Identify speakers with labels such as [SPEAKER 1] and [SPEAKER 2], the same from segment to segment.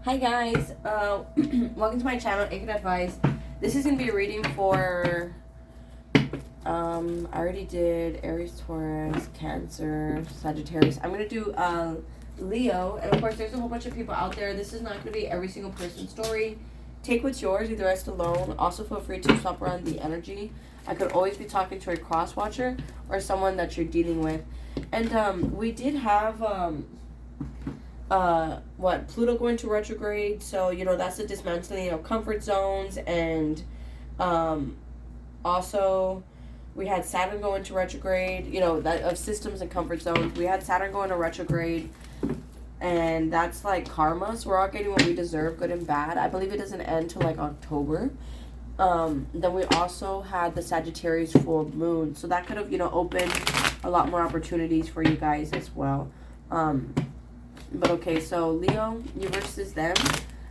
[SPEAKER 1] Hi guys, welcome to my channel, anchoredadvice. This is going to be a reading for, I already did Aries, Taurus, Cancer, Sagittarius. I'm going to do Leo, and of course there's a whole bunch of people out there. This is not going to be every single person's story. Take what's yours, leave the rest alone. Also feel free to swap around the energy. I could always be talking to a cross-watcher or someone that you're dealing with. And we did have Pluto going to retrograde, so that's the dismantling of comfort zones, and also we had Saturn going to retrograde, that of systems and comfort zones. We had Saturn going to retrograde, and that's like karma, so we're all getting what we deserve, good and bad. I believe it doesn't end till like October. Then we also had the Sagittarius full moon, so that could have opened a lot more opportunities for you guys as well. But okay, so Leo, you versus them.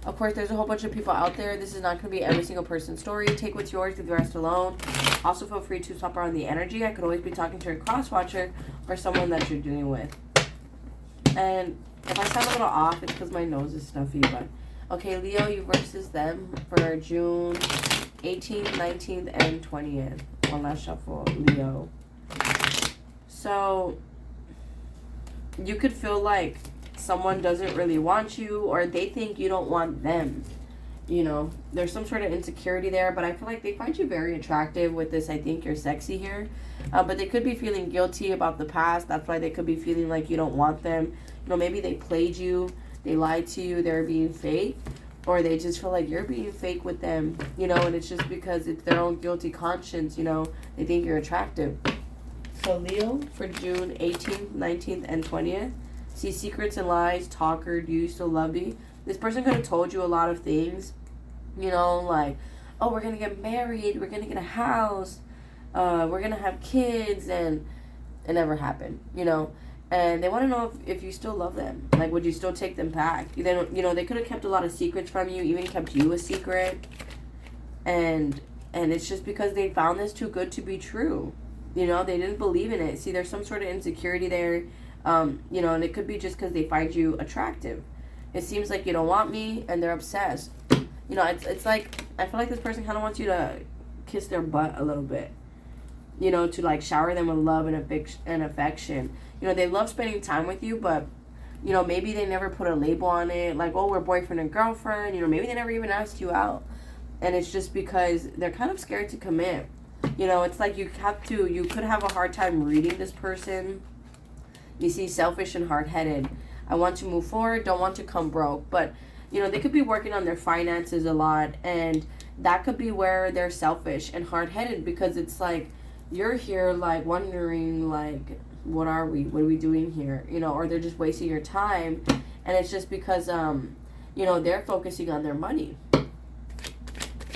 [SPEAKER 1] Of course, there's a whole bunch of people out there. This is not going to be every single person's story. Take what's yours, leave the rest alone. Also, feel free to swap around the energy. I could always be talking to a cross-watcher or someone that you're dealing with. And if I sound a little off, it's because my nose is stuffy. But okay, Leo, you versus them for June 18th, 19th, and 20th. One last shuffle, Leo. So you could feel like someone doesn't really want you, or they think you don't want them. There's some sort of insecurity there, but I feel like they find you very attractive with this I think you're sexy here. But they could be feeling guilty about the past. That's why they could be feeling like you don't want them. Maybe they played you, they lied to you, they're being fake, or they just feel like you're being fake with them, and it's just because it's their own guilty conscience, they think you're attractive. So Leo, for June 18th, 19th, and 20th, see secrets and lies, talker, do you still love me? This person could have told you a lot of things, like, oh, we're going to get married, we're going to get a house, we're going to have kids, and it never happened, and they want to know if you still love them. Like, would you still take them back? They could have kept a lot of secrets from you, even kept you a secret, and it's just because they found this too good to be true. They didn't believe in it. See, there's some sort of insecurity there. And it could be just because they find you attractive. It seems like you don't want me, and they're obsessed. It's like, I feel like this person kind of wants you to kiss their butt a little bit. To like shower them with love and affection. They love spending time with you, but, maybe they never put a label on it. Like, oh, we're boyfriend and girlfriend. Maybe they never even asked you out. And it's just because they're kind of scared to commit. It's like you could have a hard time reading this person. You see, selfish and hard-headed. I want to move forward, don't want to come broke. But, they could be working on their finances a lot. And that could be where they're selfish and hard-headed. Because it's like, you're here, like, wondering, like, what are we doing here? Or they're just wasting your time. And it's just because, they're focusing on their money.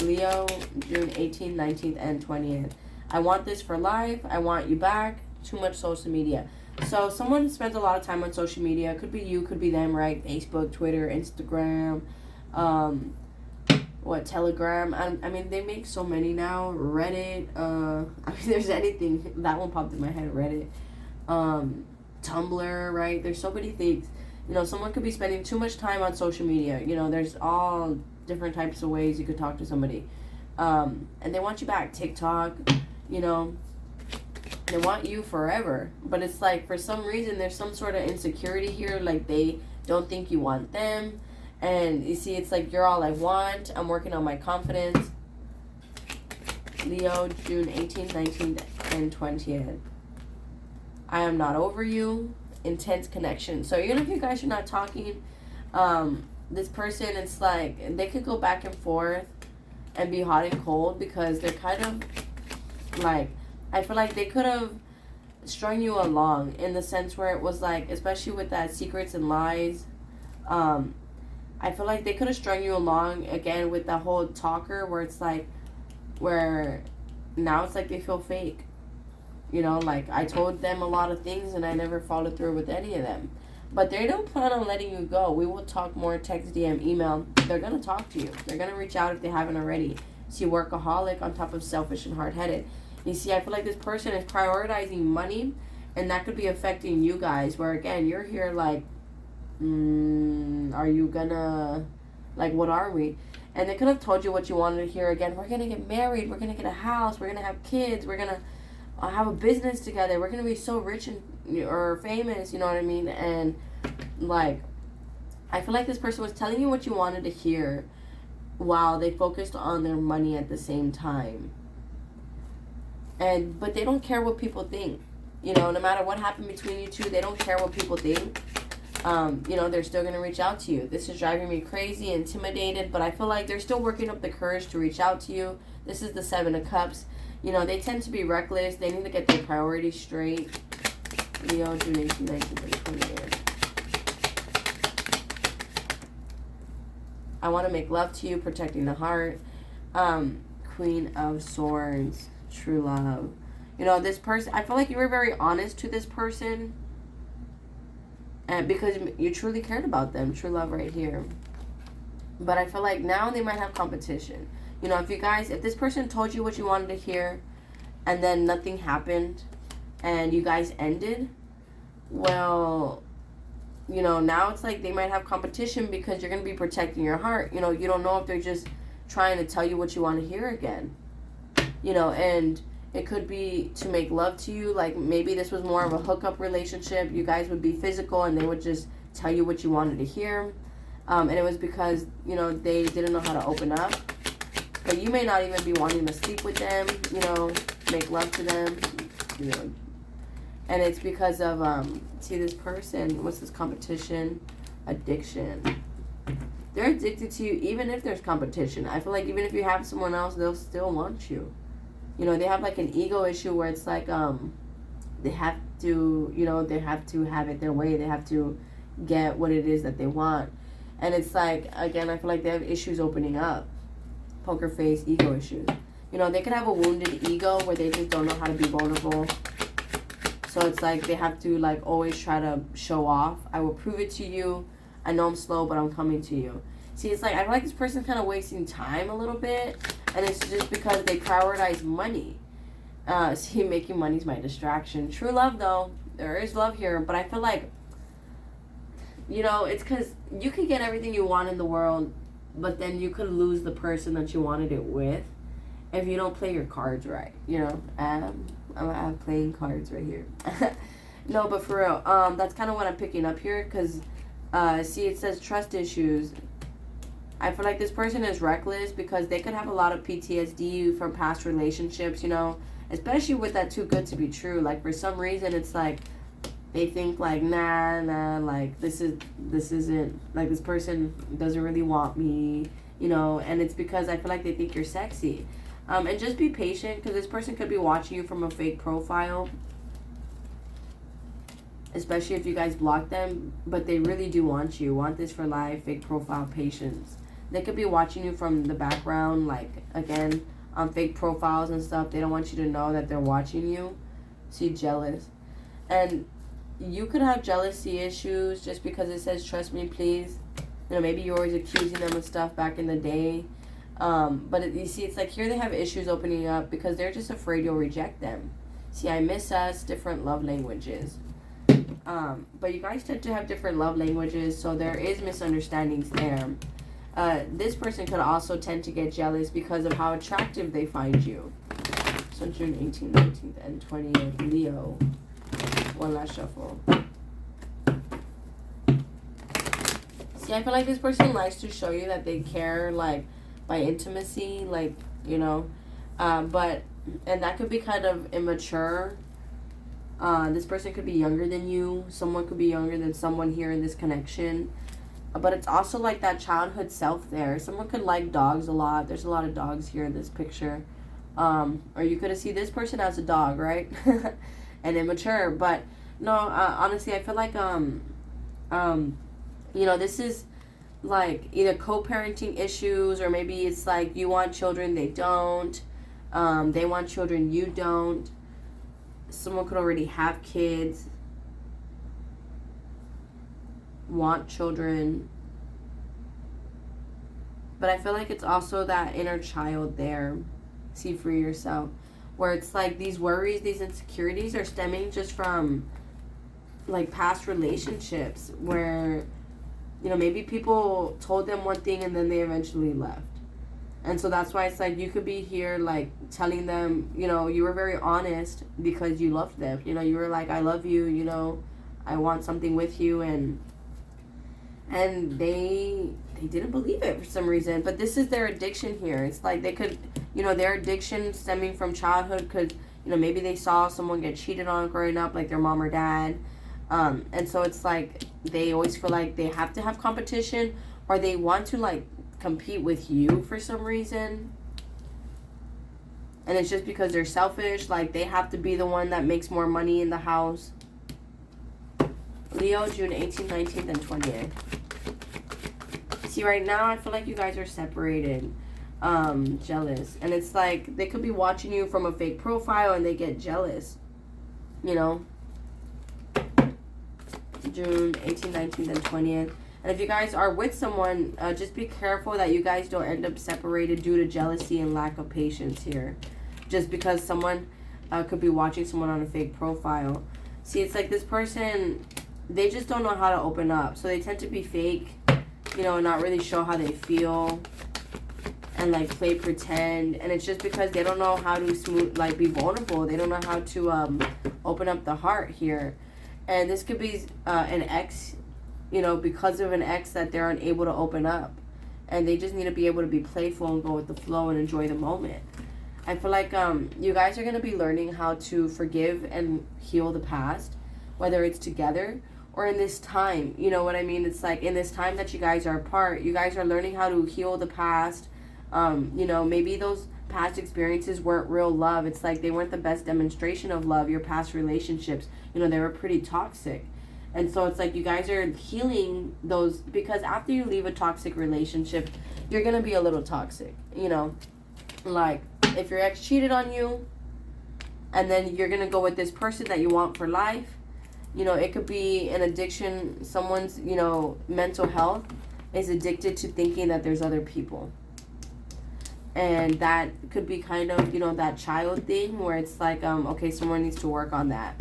[SPEAKER 1] Leo, June 18th, 19th, and 20th. I want this for life. I want you back. Too much social media. So someone spends a lot of time on social media. Could be you, could be them, right? Facebook, Twitter, Instagram, Telegram. I mean, they make so many now. Reddit. There's anything. That one popped in my head. Reddit. Tumblr, right? There's so many things. Someone could be spending too much time on social media. There's all different types of ways you could talk to somebody. And they want you back. TikTok, they want you forever. But it's like, for some reason, there's some sort of insecurity here. Like, they don't think you want them. And you see, it's like, you're all I want. I'm working on my confidence. Leo, June 18th, 19th, and 20th. I am not over you. Intense connection. So even if you guys are not talking, this person, it's like, they could go back and forth and be hot and cold, because they're kind of like, I feel like they could have strung you along in the sense where it was like, especially with that secrets and lies, I feel like they could have strung you along again with that whole talker, where it's like, where now it's like they feel fake. Like, I told them a lot of things and I never followed through with any of them. But they don't plan on letting you go. We will talk more, text, DM, email. They're going to talk to you. They're going to reach out if they haven't already. See, workaholic on top of selfish and hard-headed. You see, I feel like this person is prioritizing money, and that could be affecting you guys, where, again, you're here like, are you gonna Like, what are we? And they could have told you what you wanted to hear again. We're going to get married. We're going to get a house. We're going to have kids. We're going to have a business together. We're going to be so rich and or famous, you know what I mean? And, like, I feel like this person was telling you what you wanted to hear while they focused on their money at the same time. But they don't care what people think. You know, no matter what happened between you two, they don't care what people think. You know, they're still going to reach out to you. This is driving me crazy, intimidated, but I feel like they're still working up the courage to reach out to you. This is the 7 of Cups. You know, they tend to be reckless. They need to get their priorities straight. Leo, June 18, 19, 28. I want to make love to you, protecting the heart. Queen of Swords, true love. You know, this person, I feel like you were very honest to this person. And because you truly cared about them. True love right here. But I feel like now they might have competition. You know, if this person told you what you wanted to hear and then nothing happened and you guys ended, well, you know, now it's like they might have competition because you're going to be protecting your heart. You know, you don't know if they're just trying to tell you what you want to hear again. You know, and it could be to make love to you. Like, maybe this was more of a hookup relationship. You guys would be physical and they would just tell you what you wanted to hear. And it was because, you know, they didn't know how to open up. But you may not even be wanting to sleep with them, you know, make love to them, you know. And it's because of, see this person, what's this competition? Addiction. They're addicted to you even if there's competition. I feel like even if you have someone else, they'll still want you. You know, they have like an ego issue where it's like, they have to, you know, they have to have it their way. They have to get what it is that they want. And it's like, again, I feel like they have issues opening up. Poker face, ego issues. You know, they could have a wounded ego where they just don't know how to be vulnerable. So it's like they have to like always try to show off. I will prove it to you. I know I'm slow, but I'm coming to you. See, it's like I feel like this person's kind of wasting time a little bit. And it's just because they prioritize money. See, making money's my distraction. True love, though. There is love here. But I feel like, you know, it's because you can get everything you want in the world, but then you could lose the person that you wanted it with if you don't play your cards right. You know, I'm playing cards right here. No, but for real, that's kind of what I'm picking up here. Because, see, it says trust issues. I feel like this person is reckless because they could have a lot of PTSD from past relationships, you know, especially with that too good to be true. Like, for some reason, it's like they think like, nah, like this isn't, like this person doesn't really want me, you know, and it's because I feel like they think you're sexy. And just be patient because this person could be watching you from a fake profile, especially if you guys block them, but they really do want you. Want this for life, fake profile, patience. They could be watching you from the background, like, again, on fake profiles and stuff. They don't want you to know that they're watching you. See, jealous. And you could have jealousy issues just because it says, trust me, please. You know, maybe you're always accusing them of stuff back in the day. But you see, it's like here they have issues opening up because they're just afraid you'll reject them. See, I miss us, different love languages. But you guys tend to have different love languages, so there is misunderstandings there. This person could also tend to get jealous because of how attractive they find you. So June 18th, 19th, and 20th, Leo. One last shuffle. See, I feel like this person likes to show you that they care, like, by intimacy, like, you know. And that could be kind of immature. This person could be younger than you. Someone could be younger than someone here in this connection. But it's also like that childhood self there. Someone could like dogs a lot. There's a lot of dogs here in this picture. Or you could see this person as a dog, right? And immature. But no, honestly, I feel like, you know, this is like either co-parenting issues, or maybe it's like you want children, they don't. They want children, you don't. Someone could already have kids, want children. But I feel like it's also that inner child there. See for yourself. Where it's like these worries, these insecurities are stemming just from like past relationships where You know, maybe people told them one thing and then they eventually left. And so that's why it's like you could be here like telling them, you know, you were very honest because you loved them. You know, you were like, I love you, you know, I want something with you, and they didn't believe it for some reason. But this is their addiction here. It's like they could, you know, their addiction stemming from childhood could, you know, maybe they saw someone get cheated on growing up, like their mom or dad. And so it's like they always feel like they have to have competition, or they want to like compete with you for some reason. And it's just because they're selfish, like they have to be the one that makes more money in the house. Leo, June 18th, 19th, and 20th. See, right now I feel like you guys are separated, jealous. And it's like they could be watching you from a fake profile and they get jealous, you know. June 18th, 19th, and 20th. And if you guys are with someone, just be careful that you guys don't end up separated due to jealousy and lack of patience here. Just because someone could be watching someone on a fake profile. See, it's like this person, they just don't know how to open up. So they tend to be fake, you know, and not really show how they feel. And like play pretend. And it's just because they don't know how to be vulnerable. They don't know how to open up the heart here. And this could be an ex, you know, because of an ex that they're unable to open up. And they just need to be able to be playful and go with the flow and enjoy the moment. I feel like you guys are going to be learning how to forgive and heal the past, whether it's together or in this time. You know what I mean? It's like in this time that you guys are apart, you guys are learning how to heal the past. You know, maybe those past experiences weren't real love. It's like they weren't the best demonstration of love. Your past relationships, you know, they were pretty toxic. And so it's like you guys are healing those, because after you leave a toxic relationship, you're going to be a little toxic, you know. Like if your ex cheated on you and then you're going to go with this person that you want for life, you know, it could be an addiction. Someone's, you know, mental health is addicted to thinking that there's other people. And that could be kind of, you know, that child thing where it's like, okay, someone needs to work on that.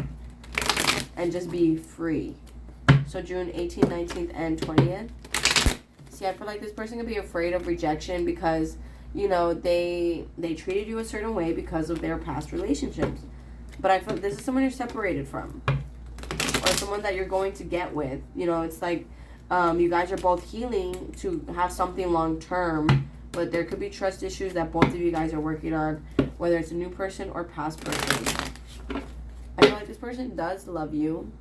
[SPEAKER 1] And just be free. So June 18th, 19th, and 20th. See, I feel like this person could be afraid of rejection because, you know, they treated you a certain way because of their past relationships. But I feel this is someone you're separated from. Or someone that you're going to get with. You know, it's like you guys are both healing to have something long term. But there could be trust issues that both of you guys are working on. Whether it's a new person or past person. I feel like this person does love you.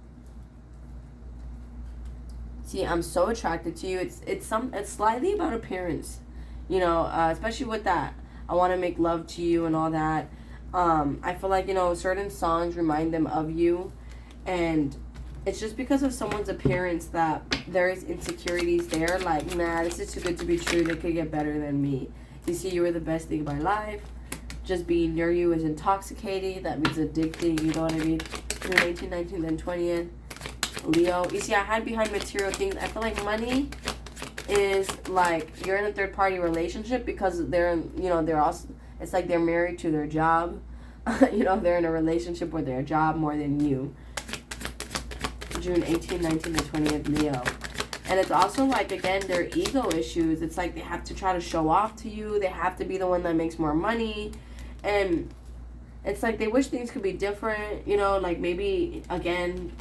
[SPEAKER 1] See, I'm so attracted to you. It's slightly about appearance, you know, especially with that. I want to make love to you and all that. I feel like, you know, certain songs remind them of you, and it's just because of someone's appearance that there is insecurities there. Like, nah, this is too good to be true. They could get better than me. You see, you were the best thing in my life. Just being near you is intoxicating. That means addicting. You know what I mean? June 18th, 19th, and 20th. Leo. You see, I hide behind material things. I feel like money is like you're in a third party relationship because they're, you know, they're also, it's like they're married to their job. You know, they're in a relationship with their job more than you. June 18th, 19th, and 20th, Leo. And it's also like, again, their ego issues. It's like they have to try to show off to you. They have to be the one that makes more money. And it's like they wish things could be different, you know, like maybe, again,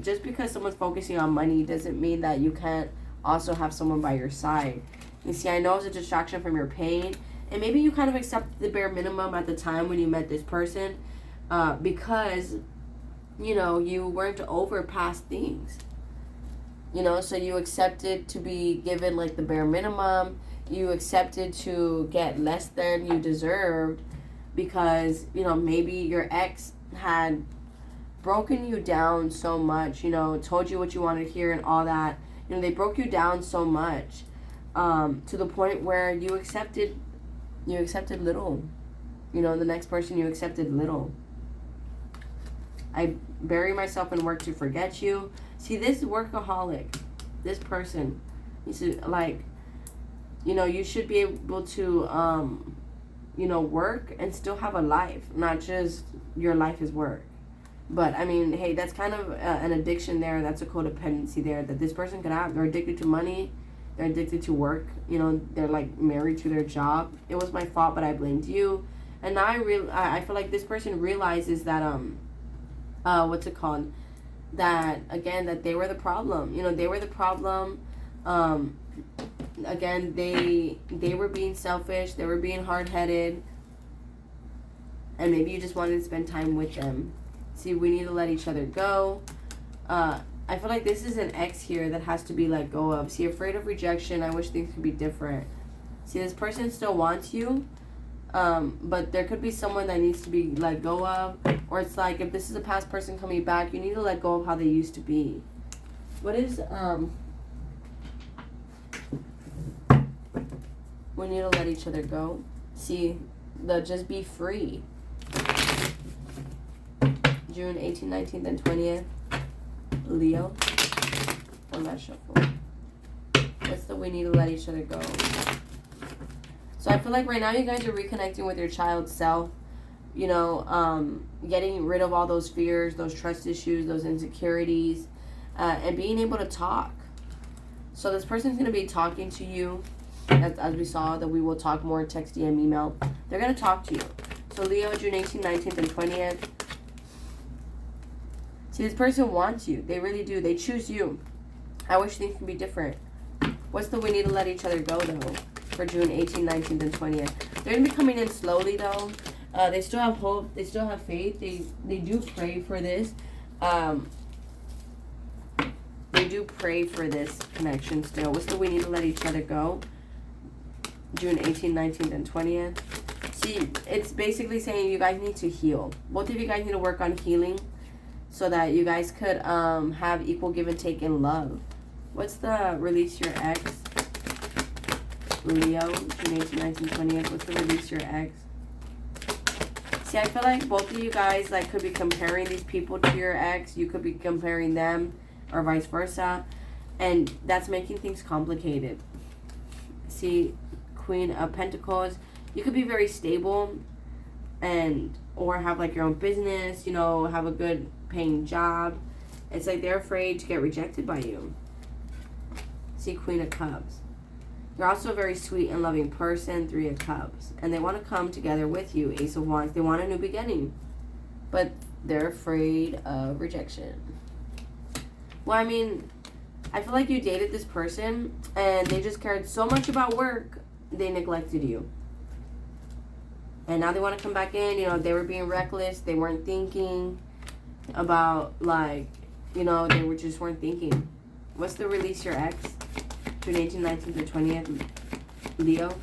[SPEAKER 1] just because someone's focusing on money doesn't mean that you can't also have someone by your side. You see, I know it's a distraction from your pain, and maybe you kind of accepted the bare minimum at the time when you met this person because, you know, you weren't over past things, you know, so you accepted to be given like the bare minimum. You accepted to get less than you deserved because, you know, maybe your ex had broken you down so much, you know, told you what you wanted to hear and all that. You know, they broke you down so much to the point where you accepted little. You know, the next person, you accepted little. I bury myself in work to forget you. See, this workaholic, this person, he's like, you know, you should be able to, you know, work and still have a life, not just your life is work. But I mean, hey, that's kind of an addiction there. That's a codependency there that this person could have. They're addicted to money. They're addicted to work. You know, they're like married to their job. It was my fault, but I blamed you. And now I feel like this person realizes that what's it called? That again, that they were the problem. You know, they were the problem. Again, they were being selfish. They were being hard-headed. And maybe you just wanted to spend time with them. See, we need to let each other go. I feel like this is an ex here that has to be let go of. See, afraid of rejection. I wish things could be different. See, this person still wants you. But there could be someone that needs to be let go of. Or it's like, if this is a past person coming back, you need to let go of how they used to be. What is, we need to let each other go. See, just be free. June 18th, 19th, and 20th. Leo. On that shuffle. What's the we need to let each other go? So I feel like right now you guys are reconnecting with your child's self. You know, getting rid of all those fears, those trust issues, those insecurities, and being able to talk. So this person's going to be talking to you, as we saw, that we will talk more, text, DM, email. They're going to talk to you. So Leo, June 18th, 19th, and 20th. See, this person wants you. They really do. They choose you. I wish things could be different. What's the we need to let each other go, though, for June 18th, 19th, and 20th? They're going to be coming in slowly, though. They still have hope. They still have faith. They do pray for this. They do pray for this connection still. What's the we need to let each other go? June 18th, 19th, and 20th. See, it's basically saying you guys need to heal. Both of you guys need to work on healing so that you guys could have equal give and take in love. What's the release your ex? Leo, June 18th, 19th, 20th. What's the release your ex? See, I feel like both of you guys like could be comparing these people to your ex. You could be comparing them or vice versa. And that's making things complicated. See, Queen of Pentacles. You could be very stable and or have like your own business, you know, have a good paying job. It's like they're afraid to get rejected by you. See, Queen of Cups. You're also a very sweet and loving person, Three of Cups. And they want to come together with you, Ace of Wands. They want a new beginning. But they're afraid of rejection. Well, I mean, I feel like you dated this person and they just cared so much about work, they neglected you. And now they want to come back in. You know, they were being reckless. They weren't thinking about, like, you know, they were just weren't thinking. What's the release your ex? June 18th, 19th, and 20th. Leo.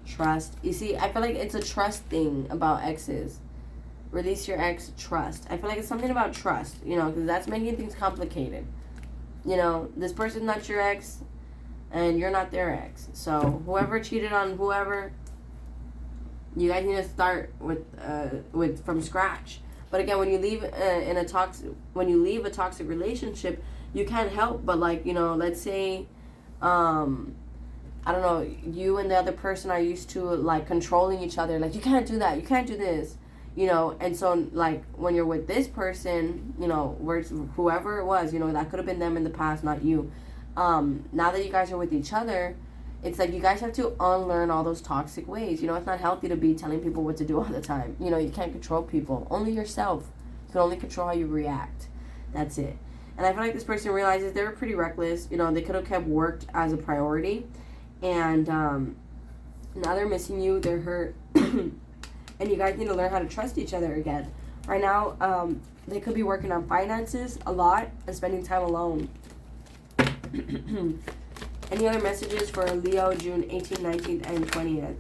[SPEAKER 1] Trust. You see, I feel like it's a trust thing about exes. Release your ex, trust. I feel like it's something about trust, you know, because that's making things complicated. You know, this person's not your ex, and you're not their ex. So whoever cheated on whoever, you guys need to start with from scratch. But again, when you leave leave a toxic relationship, you can't help but, like, you know, let's say, I don't know, you and the other person are used to like controlling each other. Like, you can't do that, you can't do this, you know. And so, like, when you're with this person, you know, whoever it was, you know, that could have been them in the past, not you. Now that you guys are with each other, it's like you guys have to unlearn all those toxic ways. You know, it's not healthy to be telling people what to do all the time. You know, you can't control people. Only yourself. You can only control how you react. That's it. And I feel like this person realizes they were pretty reckless. You know, they could have kept work as a priority. And now they're missing you. They're hurt. And you guys need to learn how to trust each other again. Right now, they could be working on finances a lot and spending time alone. Any other messages for Leo, June 18th, 19th, and 20th?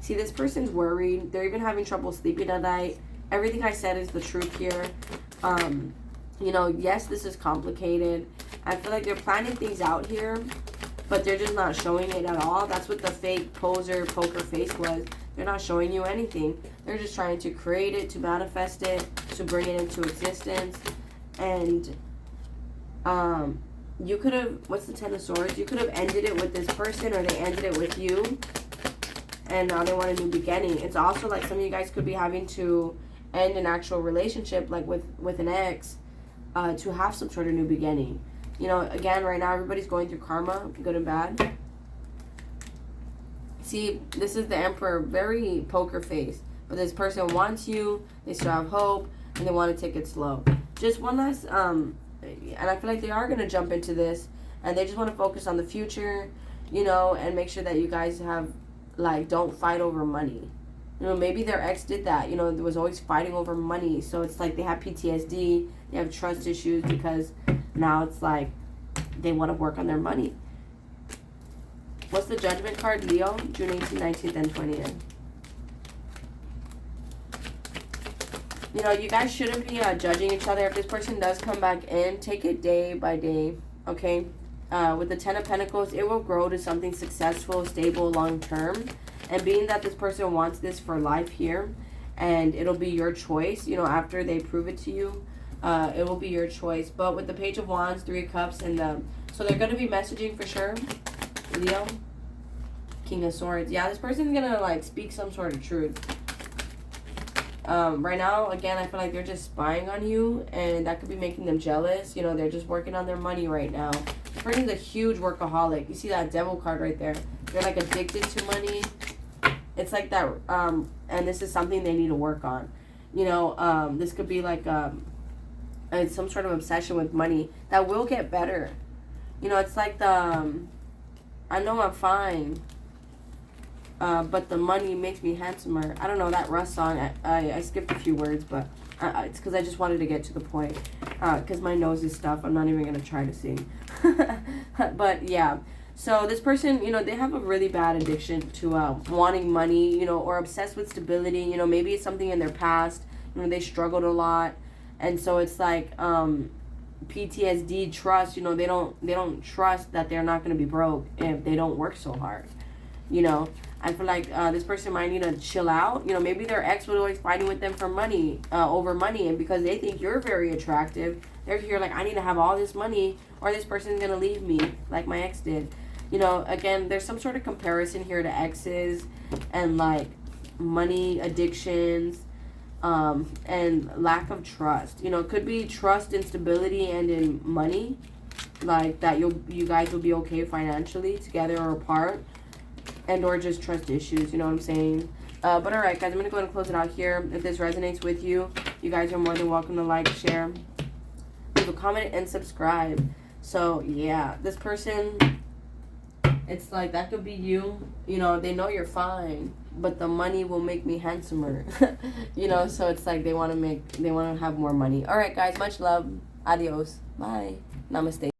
[SPEAKER 1] See, this person's worried. They're even having trouble sleeping at night. Everything I said is the truth here. You know, yes, this is complicated. I feel like they're planning things out here, but they're just not showing it at all. That's what the fake poser poker face was. They're not showing you anything. They're just trying to create it, to manifest it, to bring it into existence. And you could have, what's the Ten of Swords? You could have ended it with this person, or they ended it with you. and now they want a new beginning. It's also like some of you guys could be having to end an actual relationship, like with an ex, to have some sort of new beginning. You know, again, right now everybody's going through karma, good and bad. See, this is the Emperor, very poker face. But this person wants you, they still have hope, and they want to take it slow. Just one last, and I feel like they are going to jump into this, and they just want to focus on the future, you know, and make sure that you guys have, like, don't fight over money. You know, maybe their ex did that. You know, there was always fighting over money. So it's like they have PTSD, they have trust issues, because now it's like they want to work on their money. What's the Judgment card? Leo, June 18th, 19th, and 20th. You know, you guys shouldn't be judging each other. If this person does come back in, take it day by day, okay? With the Ten of Pentacles, it will grow to something successful, stable, long-term. And being that this person wants this for life here, and it'll be your choice, you know, after they prove it to you, it will be your choice. But with the Page of Wands, Three of Cups, and so they're going to be messaging for sure. Leo, King of Swords. Yeah, this person's going to, like, speak some sort of truth. Right now, again, I feel like they're just spying on you, and that could be making them jealous. You know, they're just working on their money right now. This person's a huge workaholic. You see that Devil card right there. They're, like, addicted to money. It's like that, and this is something they need to work on. You know, this could be like it's some sort of obsession with money that will get better. You know, it's like the, I know I'm fine, but the money makes me handsomer. I don't know, that Russ song, I skipped a few words, but it's because I just wanted to get to the point. Because my nose is stuffed, I'm not even going to try to sing. But yeah. So this person, you know, they have a really bad addiction to wanting money, you know, or obsessed with stability. You know, maybe it's something in their past. You know, they struggled a lot. And so it's like PTSD, trust, you know, they don't trust that they're not going to be broke if they don't work so hard. You know, I feel like this person might need to chill out. You know, maybe their ex was always fighting with them for money, over money. And because they think you're very attractive, they're here like, I need to have all this money or this person's going to leave me like my ex did. You know, again, there's some sort of comparison here to exes and, like, money addictions and lack of trust. You know, it could be trust in stability and in money, like that you guys will be okay financially together or apart, and or just trust issues, you know what I'm saying? But all right, guys, I'm going to go ahead and close it out here. If this resonates with you, you guys are more than welcome to like, share, leave a comment, and subscribe. So, yeah, this person... It's like, that could be you. You know, they know you're fine, but the money will make me handsomer. You know, so it's like they want to have more money. All right, guys, much love. Adios. Bye. Namaste.